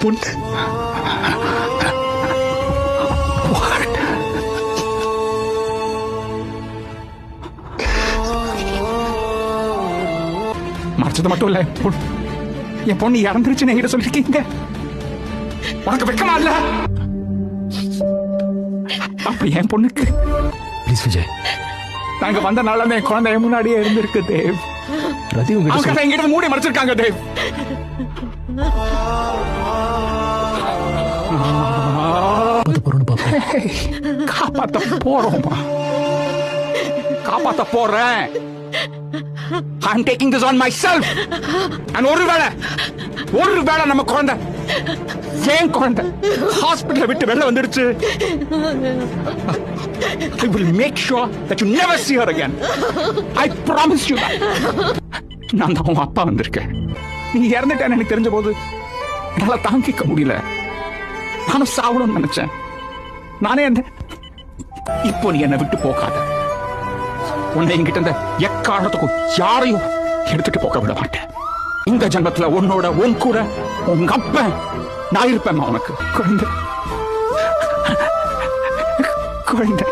பொண்ணு மறைச்சது மட்டும் இல்ல, என் பொண்ணு இறந்துருச்சுன்னு என்கிட்ட சொல்லிருக்கீங்க. உனக்கு வெக்கமா இல்ல? அப்ப என் பொண்ணுக்கு ப்ளீஸ் விஜய், நாங்க வந்த நாள்ல என் குழந்தை என் முன்னாடியே இருந்திருக்கு தேவ். ரதி அவங்க என்கிட்ட மூடி மறைச்சிருக்காங்க தேவ். காப்பாத்த போறோமா? காப்பாத்த போறேன். I'm taking this on myself. And ஒருவேளை நம்ம குழந்தை, ஏன் குழந்தை ஹாஸ்பிடலை விட்டு வெளில வந்துடுச்சு, I will make sure that you never see her again. I promise you that. நான் தான் உன் அப்பா வந்திருக்கேன். நீ இறந்துட்டேன்னு எனக்கு தெரிஞ்ச போது என்னால தாங்கிக்க முடியல. நானும் சாவணும்னு நினைச்சேன். நானே அந்த இப்போ நீ என்னை விட்டு போகாத. உன்னை என்கிட்ட இந்த எக்காரணத்துக்கும் யாரையும் எடுத்துட்டு போக விட மாட்டேன். இந்த ஜன்மத்துல உன்னோட உன் கூட உங்க அப்ப நான் இருப்பேன். உனக்கு குழந்தை